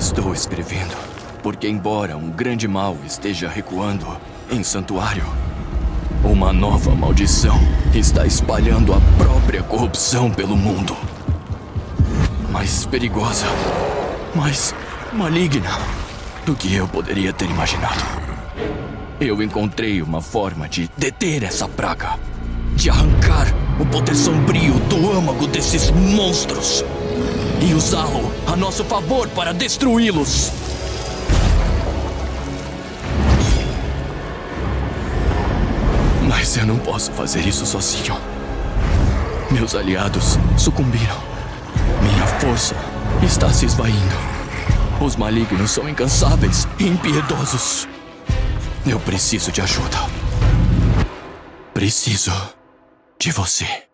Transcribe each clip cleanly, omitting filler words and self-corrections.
Estou escrevendo, porque embora um grande mal esteja recuando em santuário, uma nova maldição está espalhando a própria corrupção pelo mundo. Mais perigosa, mais maligna do que eu poderia ter imaginado. Eu encontrei uma forma de deter essa praga, de arrancar o poder sombrio do âmago desses monstros e usá-lo a nosso favor para destruí-los. Mas eu não posso fazer isso sozinho. Meus aliados sucumbiram. Minha força está se esvaindo. Os malignos são incansáveis e impiedosos. Eu preciso de ajuda. Preciso de você.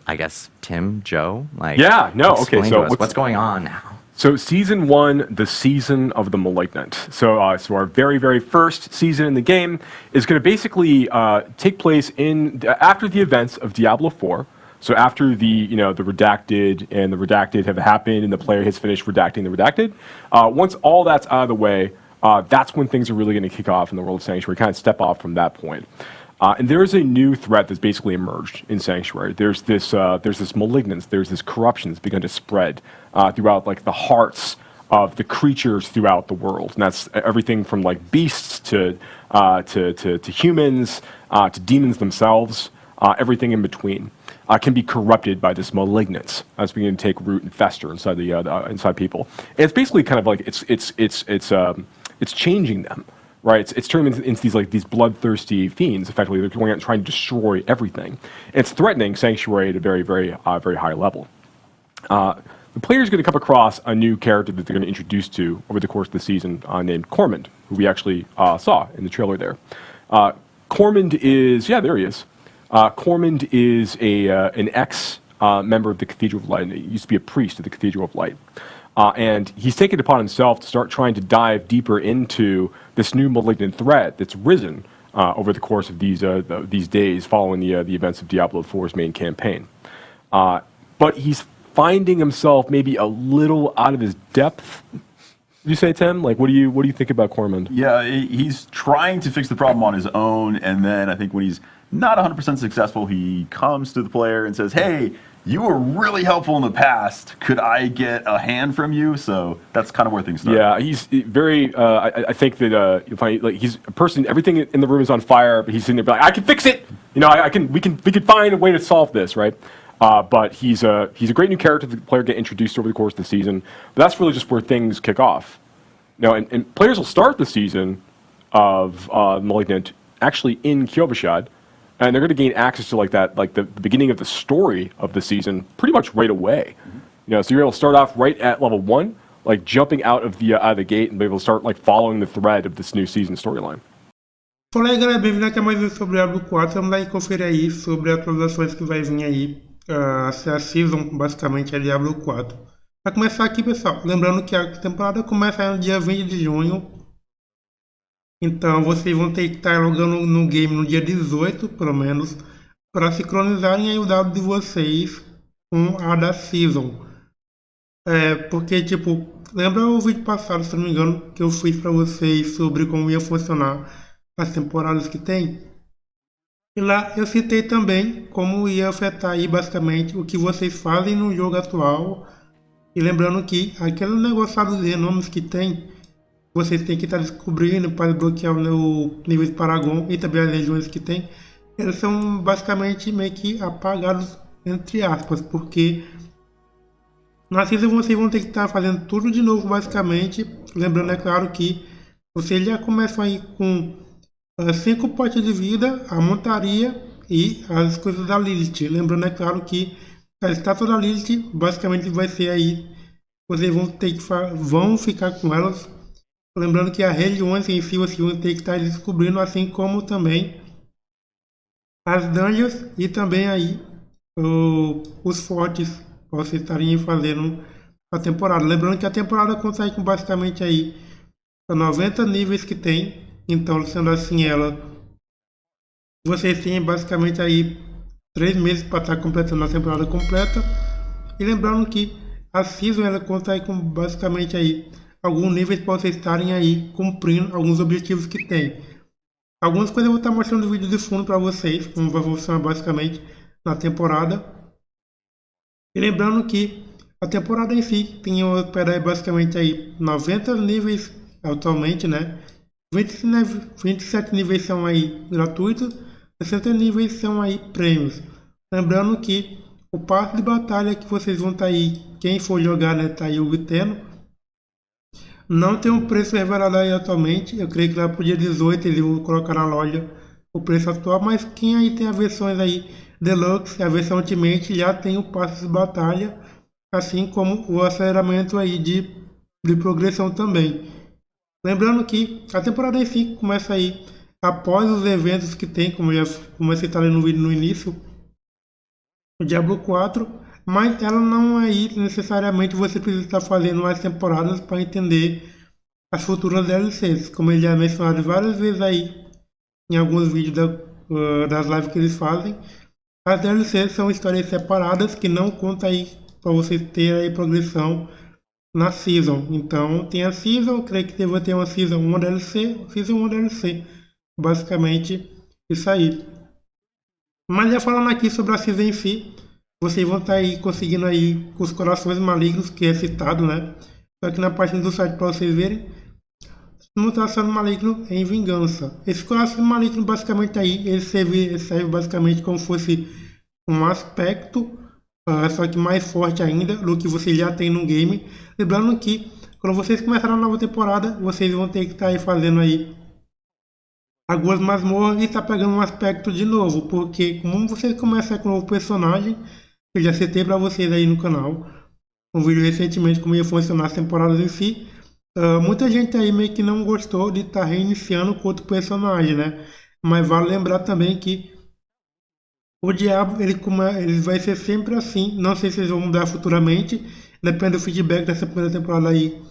I guess Tim, Joe, like Yeah, no, okay, explain so to us what's going on now? So season 1, the season of the Malignant. So our very, very first season in the game is going to basically take place after the events of Diablo 4. So after the redacted and the redacted have happened and the player has finished redacting the redacted, once all that's out of the way, that's when things are really going to kick off in the world of Sanctuary, kind of step off from that point. And there is a new threat that's basically emerged in Sanctuary. There's this malignance, there's this corruption that's begun to spread throughout like the hearts of the creatures throughout the world, and that's everything from like beasts to humans to demons themselves. Everything in between can be corrupted by this malignance that's beginning to take root and fester inside inside people. And it's basically kind of like it's changing them. Right, it's turning into these bloodthirsty fiends. Effectively, they're going out and trying to destroy everything. And it's threatening Sanctuary at a very, very, very high level. The player is going to come across a new character that they're going to introduce to over the course of the season, named Cormund, who we actually saw in the trailer there. Cormund is there he is. Cormund is an ex-member of the Cathedral of Light. He used to be a priest of the Cathedral of Light. And he's taken it upon himself to start trying to dive deeper into this new malignant threat that's risen over the course of these days following the events of Diablo 4's main campaign. But he's finding himself maybe a little out of his depth. Would you say, Tim? Like, what do you think about Cormund? Yeah, he's trying to fix the problem on his own, and then I think when he's not 100% successful, he comes to the player and says, "Hey, you were really helpful in the past. Could I get a hand from you?" So that's kind of where things start. Yeah, he's very. I think that you'll find like he's a person. Everything in the room is on fire, but he's sitting there like, "I can fix it. You know, we can find a way to solve this, right?" But he's a great new character that the player get introduced over the course of the season. But that's really just where things kick off. Now, and players will start the season of Malignant actually in Kyovashad. And they're going to gain access to like the beginning of the story of the season pretty much right away. You know, so you're able to start off right at level 1, like jumping out of the gate and be able to start like following the thread of this new season storyline. Fala aí, galera, bem-vindo aqui a mais um sobre Diablo 4. Vamos lá e conferir aí sobre atualizações que vai vir aí. A season, basicamente, é Diablo 4. Para começar aqui, pessoal, lembrando que a temporada começa no dia 20 de junho. Então vocês vão ter que estar jogando no game no dia 18, pelo menos, para sincronizarem aí o dado de vocês com a da Season. Porque, tipo, lembra o vídeo passado, se não me engano, que eu fiz para vocês sobre como ia funcionar as temporadas que tem? E lá eu citei também como ia afetar aí basicamente o que vocês fazem no jogo atual. E lembrando que aquele negociado de renomes que tem, vocês têm que estar descobrindo para desbloquear o nível de Paragon e também as legiões que tem. Eles são basicamente meio que apagados, entre aspas, porque na season vocês vão ter que estar fazendo tudo de novo, basicamente. Lembrando, é claro, que vocês já começam aí com 5 potes de vida, a montaria e as coisas da Lilith. Lembrando, é claro, que a estátua da Lilith basicamente vai ser aí, vocês vão ter que vão ficar com elas. Lembrando que as regiões em si vocês vão ter que estar descobrindo, assim como também as dungeons e também aí os fortes para vocês estarem fazendo a temporada. Lembrando que a temporada consegue com basicamente aí 90 níveis que tem. Então, sendo assim, vocês têm basicamente aí 3 meses para estar completando a temporada completa. E lembrando que a Season ela conta aí com basicamente aí alguns níveis para vocês estarem aí cumprindo alguns objetivos que tem. Algumas coisas eu vou estar mostrando no vídeo de fundo para vocês, como vai funcionar basicamente na temporada. E lembrando que a temporada em si tem basicamente aí 90 níveis atualmente, né? 27 níveis são aí gratuitos, 60 níveis são aí prêmios. Lembrando que o passe de batalha que vocês vão estar aí, quem for jogar, né, tá aí obtendo, não tem um preço revelado aí atualmente. Eu creio que lá pro dia 18 eles vão colocar na loja o preço atual, mas quem aí tem as versões aí Deluxe, a versão Ultimate, já tem o passe de batalha, assim como o aceleramento aí de progressão também. Lembrando que a temporada em si começa aí após os eventos que tem, como eu já comecei a citar no vídeo no início, o Diablo 4, mas ela não é aí necessariamente você precisa estar fazendo mais temporadas para entender as futuras DLCs, como ele já mencionado várias vezes aí em alguns vídeos das lives que eles fazem. As DLCs são histórias separadas que não contam aí para você ter aí progressão na Season. Então tem a Season, eu creio que deve ter uma Season 1 DLC, Season 1 DLC, basicamente isso aí. Mas já falando aqui sobre a Season em si, vocês vão estar aí conseguindo aí os corações malignos, que é citado, né? Só que na página do site para vocês verem, mutação maligno em vingança. Esse coração maligno basicamente aí, ele serve basicamente como fosse um aspecto, só que mais forte ainda do que você já tem no game. Lembrando que quando vocês começarem a nova temporada, vocês vão ter que estar aí fazendo aí algumas masmorras e estar pegando um aspecto de novo, porque como você começa com um novo personagem, eu já citei para vocês aí no canal um vídeo recentemente como ia funcionar as temporadas em si. Muita gente aí meio que não gostou de estar reiniciando com outro personagem, né? Mas vale lembrar também que o Diablo, ele vai ser sempre assim. Não sei se eles vão mudar futuramente, depende do feedback dessa primeira temporada aí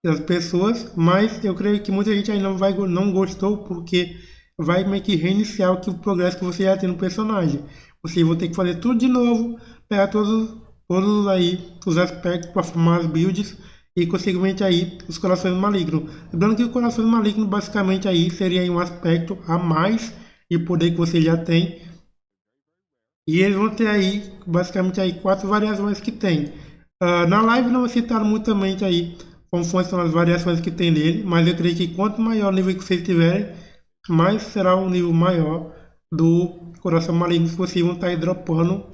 das pessoas, mas eu creio que muita gente aí não gostou, porque vai meio que reiniciar o progresso que você já tem no personagem. Vocês vão ter que fazer tudo de novo, pegar todos aí os aspectos para formar as builds e consequentemente aí os corações malignos. Lembrando que o coração maligno basicamente aí seria aí um aspecto a mais de poder que você já tem. E eles vão ter aí basicamente aí 4 variações que tem. Na live não citaram muitamente aí como funcionam as variações que tem nele, mas eu creio que quanto maior o nível que vocês tiverem, mais será o nível maior do coração maligno que vocês vão estar aí dropando,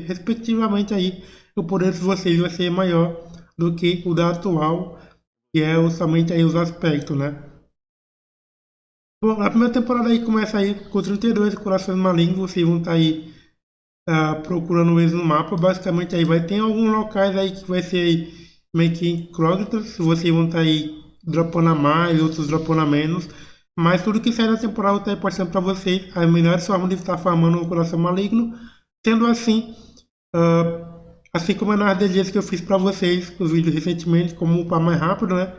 respectivamente aí o poder de vocês vai ser maior do que o da atual, que é somente aí os aspectos, né? Bom, a primeira temporada aí começa aí com 32 corações malignos, vocês vão estar aí procurando eles no mapa. Basicamente aí vai ter alguns locais aí que vai ser aí meio que incógnitos, vocês vão estar aí dropando a mais, outros dropando a menos, mas tudo que sai da temporada eu estou postando para vocês as melhores formas de estar farmando o coração maligno. Sendo assim, assim como nas DLCs que eu fiz para vocês, os vídeos recentemente, como upar mais rápido, né?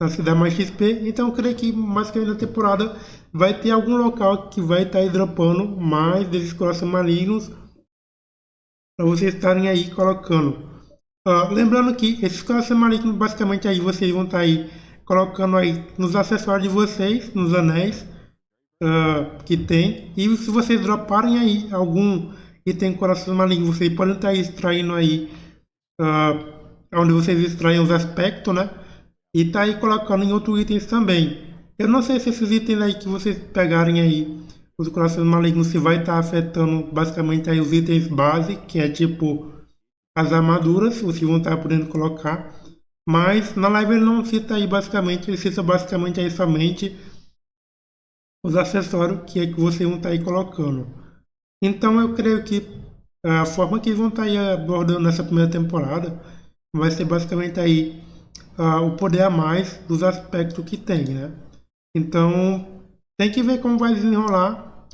Se dá mais XP, então eu creio que mais que na temporada vai ter algum local que vai estar aí dropando mais desses corações malignos para vocês estarem aí colocando. Lembrando que esses corações malignos basicamente aí vocês vão estar aí colocando aí nos acessórios de vocês, nos anéis que tem. E se vocês droparem aí algum item coração maligno, vocês podem estar aí extraindo aí onde vocês extraem os aspectos, né? E tá aí colocando em outros itens também. Eu não sei se esses itens aí que vocês pegarem aí, os corações malignos, se vai estar afetando basicamente aí os itens base, que é tipo as armaduras, vocês vão estar podendo colocar. Mas na live ele não cita aí basicamente, ele cita basicamente aí somente os acessórios que é que vocês vão estar aí colocando. Então eu creio que a forma que eles vão estar aí abordando nessa primeira temporada vai ser basicamente aí o poder a mais dos aspectos que tem, né? Então tem que ver como vai desenrolar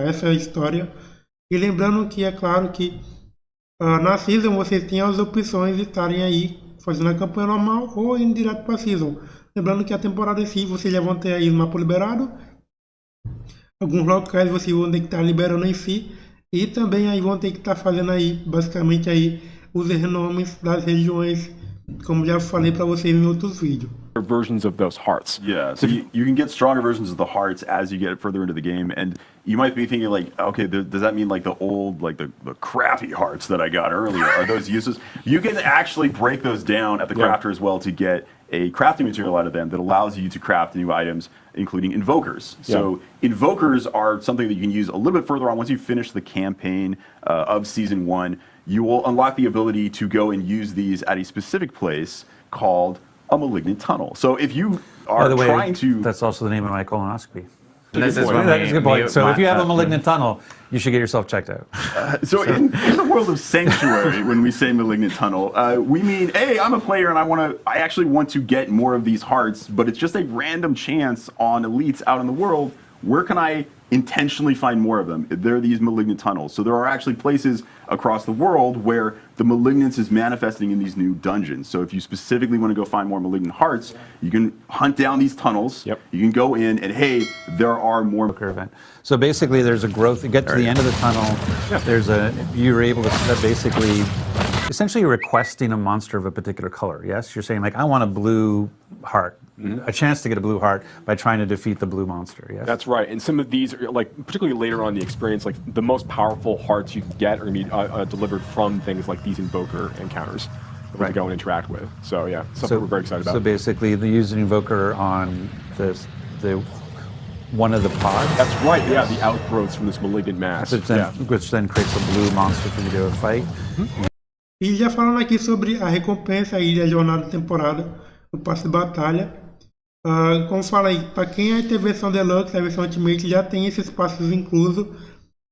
essa história. E lembrando que é claro que na Season vocês têm as opções de estarem aí fazendo a campanha normal ou indo direto para a Season. Lembrando que a temporada em si vocês já vão ter aí o mapa liberado. Alguns locais vocês vão ter que estar liberando em si. E também aí vão ter que estar fazendo aí, basicamente aí, os renomes das regiões, como já falei para vocês em outros vídeos. Versions of those hearts. Yeah, so you can get stronger versions of the hearts as you get further into the game, and you might be thinking like, okay, does that mean like the old, like the crappy hearts that I got earlier, are those useless? You can actually break those down at the crafter as well to get a crafting material out of them that allows you to craft new items, including invokers. So invokers are something that you can use a little bit further on. Once you finish the campaign of Season 1, you will unlock the ability to go and use these at a specific place called a malignant tunnel. So if you are By the way, trying to... that's also the name of my colonoscopy. This is when That is a good point. So if you have a malignant. malignant tunnel, you should get yourself checked out. So in the world of Sanctuary, when we say malignant tunnel, we mean, hey, I'm a player and I actually want to get more of these hearts, but it's just a random chance on elites out in the world. Where can I intentionally find more of them? There are these malignant tunnels. So there are actually places across the world where the malignance is manifesting in these new dungeons. So if you specifically want to go find more malignant hearts, you can hunt down these tunnels. Yep. You can go in and, hey, there are more... Event. So basically, there's a growth. You get to the end of the tunnel. You're able to basically, essentially, you're requesting a monster of a particular color. Yes, you're saying like, I want a blue heart, a chance to get a blue heart by trying to defeat the blue monster. Yes, That's right. And some of these, are, like particularly later on in the experience, like the most powerful hearts you can get are going to be delivered from things like these invoker encounters that we can go and interact with. So yeah, something we're very excited about. So basically, they use an invoker on the one of the pods. That's right. Yeah, the outgrowths from this malignant mass. Which then creates a blue monster for you to fight. E já falando aqui sobre a recompensa aí da jornada de temporada, o passe de batalha. Como fala aí, para quem é ter versão Deluxe, a versão Ultimate já tem esses passos inclusos.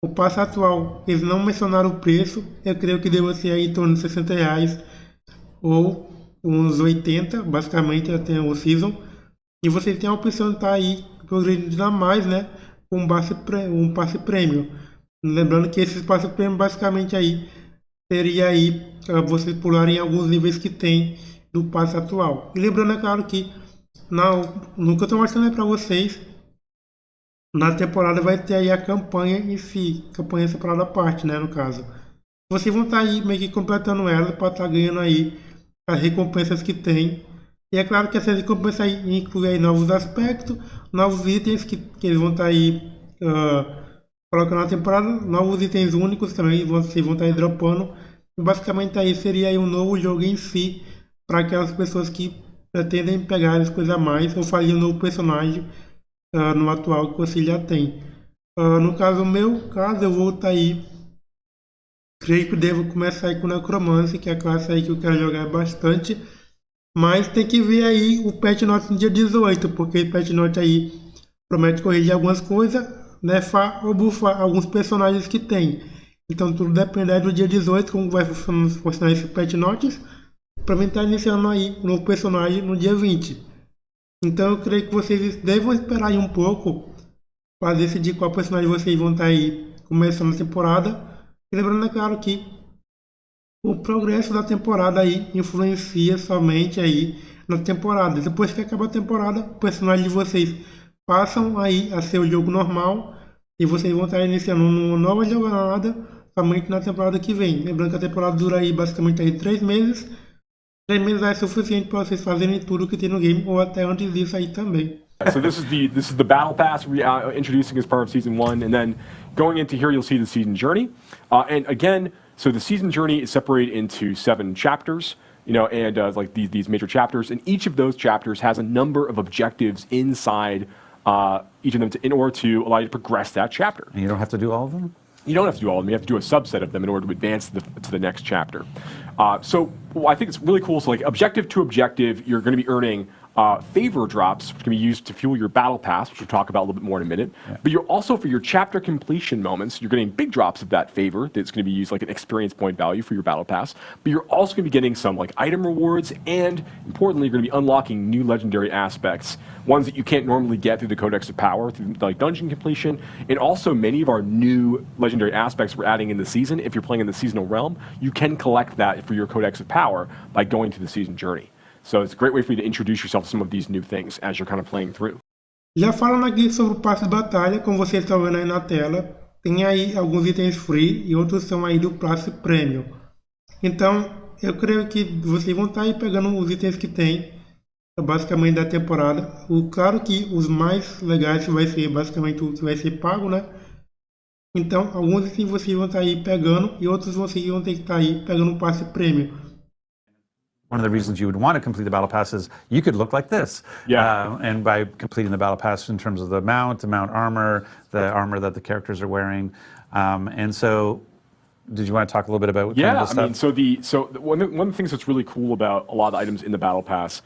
O passe atual, eles não mencionaram o preço, eu creio que deve ser aí em torno de R$60 ou uns 80, basicamente até o Season. E você tem a opção de estar aí progredindo a mais, né, com um passe prêmio. Lembrando que esse passe prêmio basicamente aí seria aí vocês pularem alguns níveis que tem do passe atual. E lembrando, é claro que no que eu estou mostrando para vocês, na temporada vai ter aí a campanha em si, campanha separada à parte, né, no caso. Vocês vão estar aí meio que completando ela para estar ganhando aí as recompensas que tem. E é claro que essas recompensas aí incluem aí novos aspectos, novos itens que eles vão estar aí colocando na temporada, novos itens únicos também vocês vão estar aí dropando. E basicamente aí seria aí um novo jogo em si para aquelas pessoas que pretendem pegar as coisas a mais ou fazer um novo personagem no atual que você já tem. No caso eu vou estar aí, creio que devo começar aí com Necromancy, que é a classe aí que eu quero jogar bastante. Mas tem que ver aí o patch note no dia 18, porque o patch note aí promete corrigir algumas coisas, nerfar ou buffar alguns personagens que tem. Então tudo depende do dia 18, como vai funcionar esse patch notes, para mim estar iniciando aí um novo personagem no dia 20. Então eu creio que vocês devem esperar aí um pouco para decidir qual personagem vocês vão estar aí começando a temporada. E lembrando, é claro, que o progresso da temporada aí influencia somente aí na temporada. Depois que acaba a temporada, o personagem de vocês passam aí a ser o jogo normal e vocês vão estar iniciando uma nova jornada somente na temporada que vem. Lembrando que a temporada dura aí basicamente aí 3 meses. 3 meses é suficiente para vocês fazerem tudo que tem no game ou até antes disso aí também. So this is the battle pass introducing as part of season 1, and then going into here you'll see the season journey. And again, so the season journey is separated into 7 chapters, and like these major chapters, and each of those chapters has a number of objectives inside each of them in order to allow you to progress that chapter. And you don't have to do all of them? You don't have to do all of them. You have to do a subset of them in order to advance to the next chapter. So I think it's really cool. So like objective to objective, you're going to be earning favor drops, which can be used to fuel your battle pass, which we'll talk about a little bit more in a minute. Yeah. But you're also, for your chapter completion moments, you're getting big drops of that favor that's going to be used like an experience point value for your battle pass. But you're also going to be getting some like item rewards, and importantly, you're going to be unlocking new legendary aspects, ones that you can't normally get through the Codex of Power, through like dungeon completion, and also many of our new legendary aspects we're adding in the season. If you're playing in the seasonal realm, you can collect that for your Codex of Power by going to the season journey. So it's a great way for you to introduce yourself to some of these new things as you're kind of playing through. Já falando aqui sobre o passe de batalha, como vocês estão vendo aí na tela, tem aí alguns itens free e outros são aí do passe premium. Então, eu creio que vocês vão estar aí pegando os itens que tem, basicamente da temporada. Claro que os mais legais vai ser basicamente o que vai ser pago, né? Então, alguns itens vocês vão estar aí pegando e outros vocês vão ter que estar aí pegando um passe premium. One of the reasons you would want to complete the battle pass is you could look like this. Yeah. And by completing the battle pass in terms of the mount armor, the armor that the characters are wearing. And so, did you want to talk a little bit about kind of the stuff? I mean, so one of the things that's really cool about a lot of the items in the battle pass,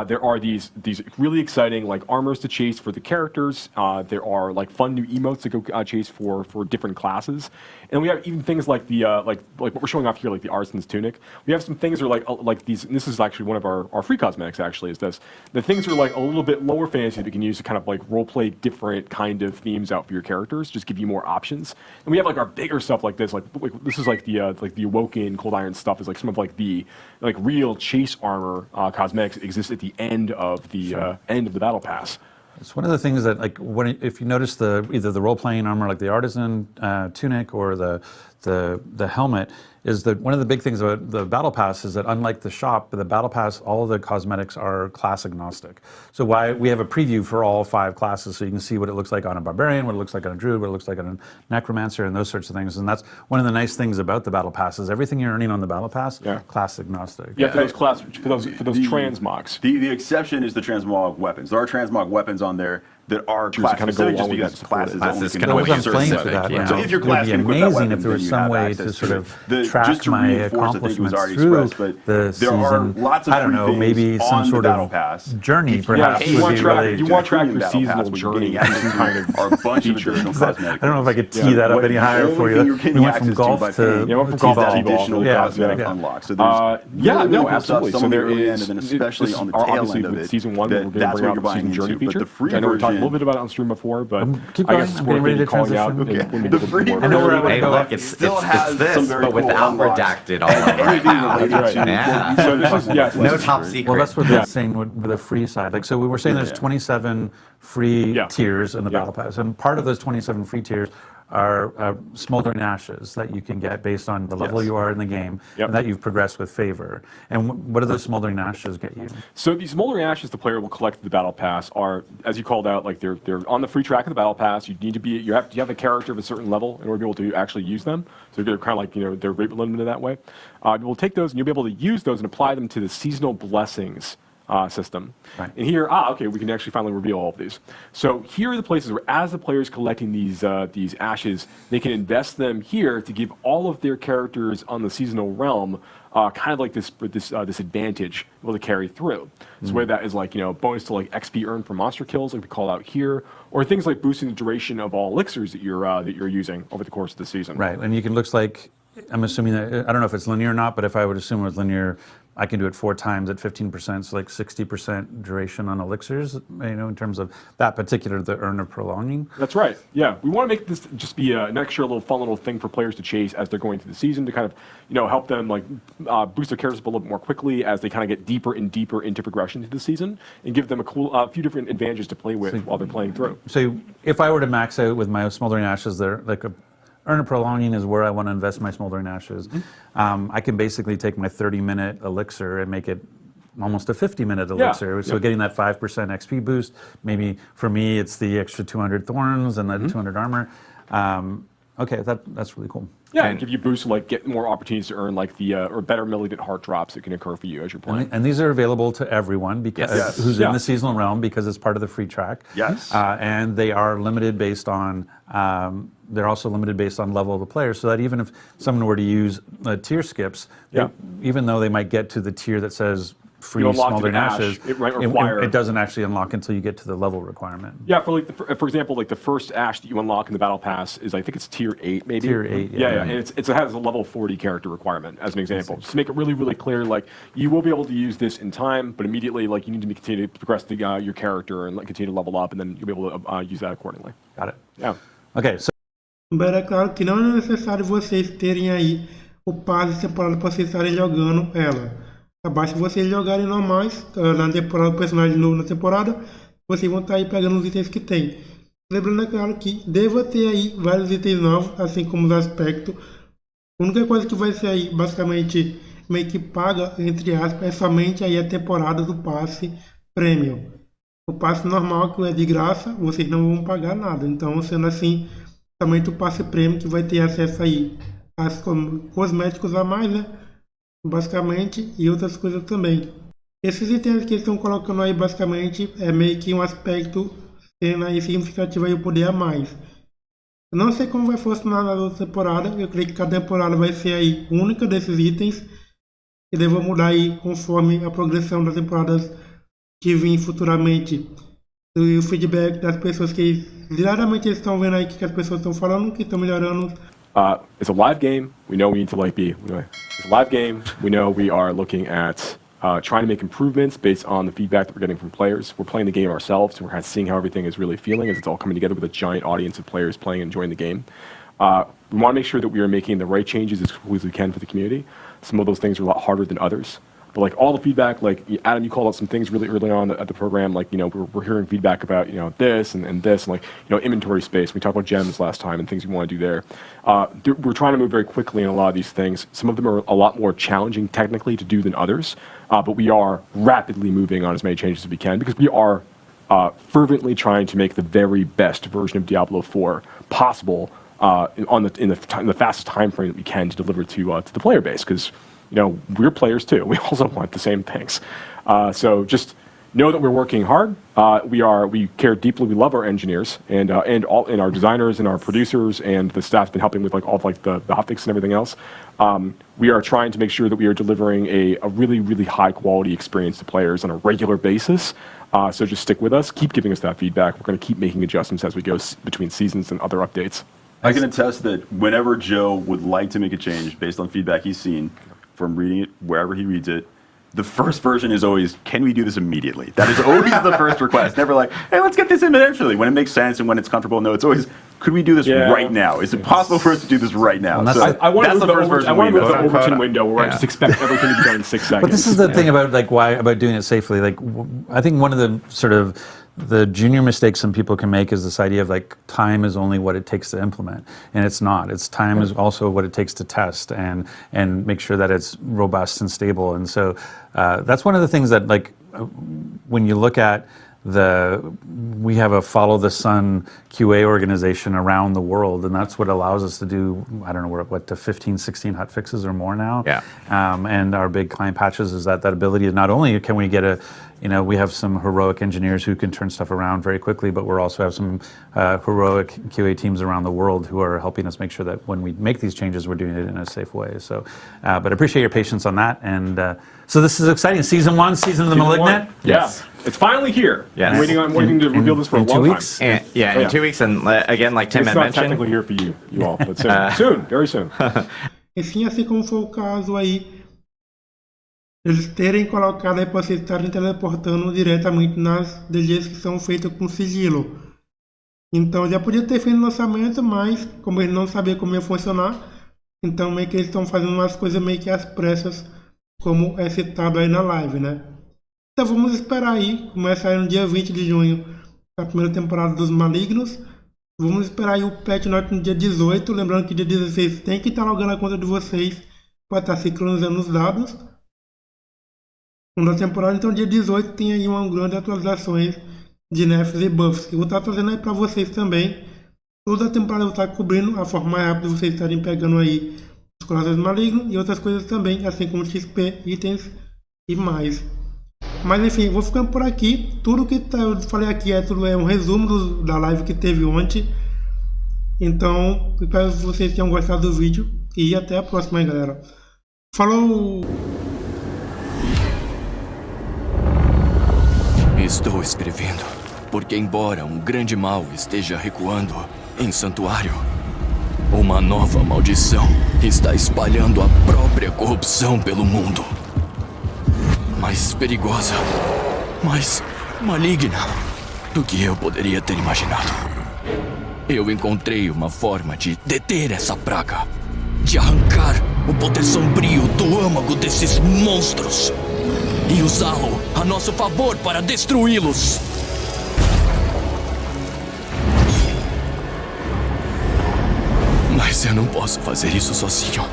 there are these really exciting like armors to chase for the characters. There are like fun new emotes to go chase for different classes, and we have even things like the like what we're showing off here, like the Artisan's Tunic. We have some things that are like these. And this is actually one of our free cosmetics. Actually, is this the things are like a little bit lower fantasy that you can use to kind of like role play different kind of themes out for your characters, just give you more options. And we have like our bigger stuff like this. Like this is like the Awoken Cold Iron stuff is like some of like the like real chase armor cosmetics exist at the end of the battle pass. It's one of the things that, like, if you notice either the role-playing armor, like the Artisan tunic, or the helmet, is that one of the big things about the Battle Pass is that unlike the shop, the Battle Pass, all of the cosmetics are class agnostic. So we have a preview for all 5 classes, so you can see what it looks like on a Barbarian, what it looks like on a Druid, what it looks like on a Necromancer, and those sorts of things. And that's one of the nice things about the Battle Pass is everything you're earning on the Battle Pass, class agnostic. Yeah, for those transmogs. The exception is the transmog weapons. There are transmog weapons on there that are class specific, just because classes only can Classes equip can certain only weapons. play for that right So now. if your It class would can be equip that amazing weapon, if there was then you some have way access to sort it. of track just to my reinforce, I think it was already accomplishments expressed, but through the there are season. lots of I don't know, free maybe things some on the sort battle of pass. journey, If you perhaps, you would want be track- really. you want track your Battle seasonal Pass, what journey. you're getting access to Kind of are a bunch of features. additional cosmetic. I don't know if I could tee Yeah. that up What- any higher the for only you. thing you're getting We went from access to golf by to paying Yeah, went from t-ball. golf to additional Yeah, cosmetic yeah. unlocks. So there's Absolutely. Some So of the there early is, end, and then especially this on the are tail obviously end of with it, season 1, we're going to that's bring what out you're the buying season journey into. But feature. the free I know we talked a little version, bit about it on stream before, but keep I going. guess it's I'm worth getting ready maybe to calling out. transition. when we the do the free more- I know where I wanna Hey, go. look, it's still has this, some very but cool without unlocks. redacted all over right now. That's right. Yeah. So this is, yes. No top secret. Well, that's what they're saying with the free side. Like, so we were saying there's 27 free tiers in the Battle Pass, and part of those 27 free tiers are smoldering ashes that you can get based on the level you are in the game and that you've progressed with favor. And what do those smoldering ashes get you? So these smoldering ashes the player will collect at the battle pass are, as you called out, like they're on the free track of the battle pass. You need to be you have a character of a certain level in order to be able to actually use them. So they're kind of like they're rate limited that way. We'll take those and you'll be able to use those and apply them to the seasonal blessings system. Right. And here, okay, we can actually finally reveal all of these. So here are the places where, as the player's collecting these ashes, they can invest them here to give all of their characters on the seasonal realm kind of like this advantage able to carry through. So whether that is like bonus to like XP earned for monster kills, like we call out here, or things like boosting the duration of all elixirs that you're using over the course of the season. Right, and you can looks like. I'm assuming that, I don't know if it's linear or not, but if I would assume it was linear, I can do it 4 times at 15%, so like 60% duration on elixirs, in terms of that particular, the Urn of Prolonging. That's right, yeah. We want to make this just be an extra little fun little thing for players to chase as they're going through the season to kind of, help them like boost their characters up a little bit more quickly as they kind of get deeper and deeper into progression through the season and give them a few different advantages to play with while they're playing through. So if I were to max out with my Smoldering Ashes, they're like Urn of Prolonging is where I want to invest my Smoldering Ashes. I can basically take my 30-minute elixir and make it almost a 50-minute elixir. So getting that 5% XP boost, maybe for me it's the extra 200 thorns and the 200 armor. Okay, that's really cool. Yeah, and give you boosts to like get more opportunities to earn like the or better malignant heart drops that can occur for you as you're playing. And these are available to everyone because who's in the seasonal realm because it's part of the free track. Yes. And they are limited based on they're also limited based on level of the player, so that even if someone were to use tier skips, even though they might get to the tier that says free Smoldering Ashes, it doesn't actually unlock until you get to the level requirement. Yeah, for example, like the first ash that you unlock in the battle pass is I think it's tier 8 maybe. Tier 8, yeah. And it has a level 40 character requirement as an example. Just to make it really, really clear, like you will be able to use this in time, but immediately like you need to continue to progress your character and like continue to level up, and then you'll be able to use that accordingly. Got it. Yeah. Okay, so Mas é claro que não é necessário vocês terem aí o passe de temporada para vocês estarem jogando ela. Basta vocês jogarem normais, na temporada, o personagem novo na temporada, vocês vão estar aí pegando os itens que tem. Lembrando, é claro, que deva ter aí vários itens novos, assim como os aspectos. A única coisa que vai ser aí, basicamente, meio que paga, entre aspas, é somente aí a temporada do passe premium. O passe normal, que é de graça, vocês não vão pagar nada. Então, sendo assim, somente o passe premium que vai ter acesso aí a cosméticos a mais, né? Basicamente, e outras coisas também. Esses itens que eles estão colocando aí, basicamente, é meio que um aspecto sendo aí significativo aí o poder a mais. Eu não sei como vai funcionar na outra temporada. Eu creio que cada temporada vai ser aí única desses itens. E devem mudar aí conforme a progressão das temporadas que vêm futuramente. E o feedback das pessoas que diariamente eles estão vendo aí que as pessoas estão falando, que estão melhorando. It's a live game. We know we need to it's a live game. We know we are looking at trying to make improvements based on the feedback that we're getting from players. We're playing the game ourselves, and we're kind of seeing how everything is really feeling as it's all coming together with a giant audience of players playing and enjoying the game. We want to make sure that we are making the right changes as quickly as we can for the community. Some of those things are a lot harder than others. But like all the feedback, like Adam, you called out some things really early on at the program. Like, we're hearing feedback about, this and this, and like, inventory space. We talked about gems last time and things we want to do there. We're trying to move very quickly in a lot of these things. Some of them are a lot more challenging technically to do than others. But we are rapidly moving on as many changes as we can because we are fervently trying to make the very best version of Diablo 4 possible in the fastest time frame that we can to deliver to the player base. Because we're players too. We also want the same things. So just know that we're working hard. We care deeply. We love our engineers and our designers and our producers and the staff's been helping with like all of like the hotfix and everything else. We are trying to make sure that we are delivering a really, really high quality experience to players on a regular basis. So just stick with us. Keep giving us that feedback. We're going to keep making adjustments as we go between seasons and other updates. I can attest that whenever Joe would like to make a change based on feedback he's seen from reading it wherever he reads it, the first version is always, can we do this immediately? That is always the first request. Never like, hey, let's get this in eventually. When it makes sense and when it's comfortable. No, it's always, could we do this right now? Is it possible for us to do this right now? Well, I want to move the version Overton window where I just expect everything to be done in 6 seconds. But this is the thing about about doing it safely. Like, I think one of the sort of the junior mistakes some people can make is this idea of like time is only what it takes to implement, and it's not. It's time is also what it takes to test and make sure that it's robust and stable. And so that's one of the things that like when you look at we have a follow the sun QA organization around the world, and that's what allows us to do, I don't know, we're up to 15, 16 hot fixes or more now. Yeah. And our big client patches is that ability of not only can we get we have some heroic engineers who can turn stuff around very quickly, but we also have some heroic QA teams around the world who are helping us make sure that when we make these changes, we're doing it in a safe way. So, but I appreciate your patience on that. And so this is exciting. Season 1, Season of the Malignant. Yes. It's finally here. Yes. I'm waiting to reveal this for a long 2 weeks? time. And, in 2 weeks, and again, like Tim It's had not mentioned. technically here for you all, but soon, very soon. Enfim, assim como foi o caso aí, eles terem colocado aí para vocês estarem teleportando diretamente nas DLCs que são feitas com sigilo. Então já podia ter feito o lançamento, mas como eles não sabiam como ia funcionar, então meio que eles estão fazendo umas coisas meio que às pressas, como é citado aí na live, né? Então vamos esperar aí, começa aí no dia 20 de junho a primeira temporada dos Malignos. Vamos esperar aí o patch note no dia 18, lembrando que dia 16 tem que estar logando a conta de vocês para estar sincronizando os dados. Na temporada, então dia 18 tem aí uma grande atualizações de nerfs e buffs. Eu vou estar trazendo aí para vocês também. Toda a temporada eu vou estar cobrindo a forma mais rápida de vocês estarem pegando aí os corações malignos e outras coisas também, assim como XP, itens e mais. Mas enfim, vou ficando por aqui. Tudo que eu falei aqui é um resumo da live que teve ontem. Então, espero que vocês tenham gostado do vídeo e até a próxima aí, galera. Falou! Estou escrevendo, porque embora um grande mal esteja recuando em santuário, uma nova maldição está espalhando a própria corrupção pelo mundo. Mais perigosa, mais maligna do que eu poderia ter imaginado. Eu encontrei uma forma de deter essa praga, de arrancar o poder sombrio do âmago desses monstros e usá-lo a nosso favor para destruí-los. Mas eu não posso fazer isso sozinho.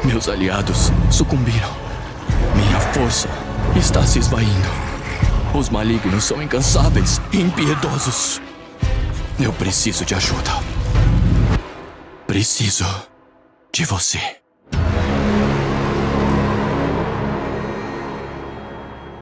Meus aliados sucumbiram. Minha força está se esvaindo. Os malignos são incansáveis e impiedosos. Eu preciso de ajuda. Preciso de você.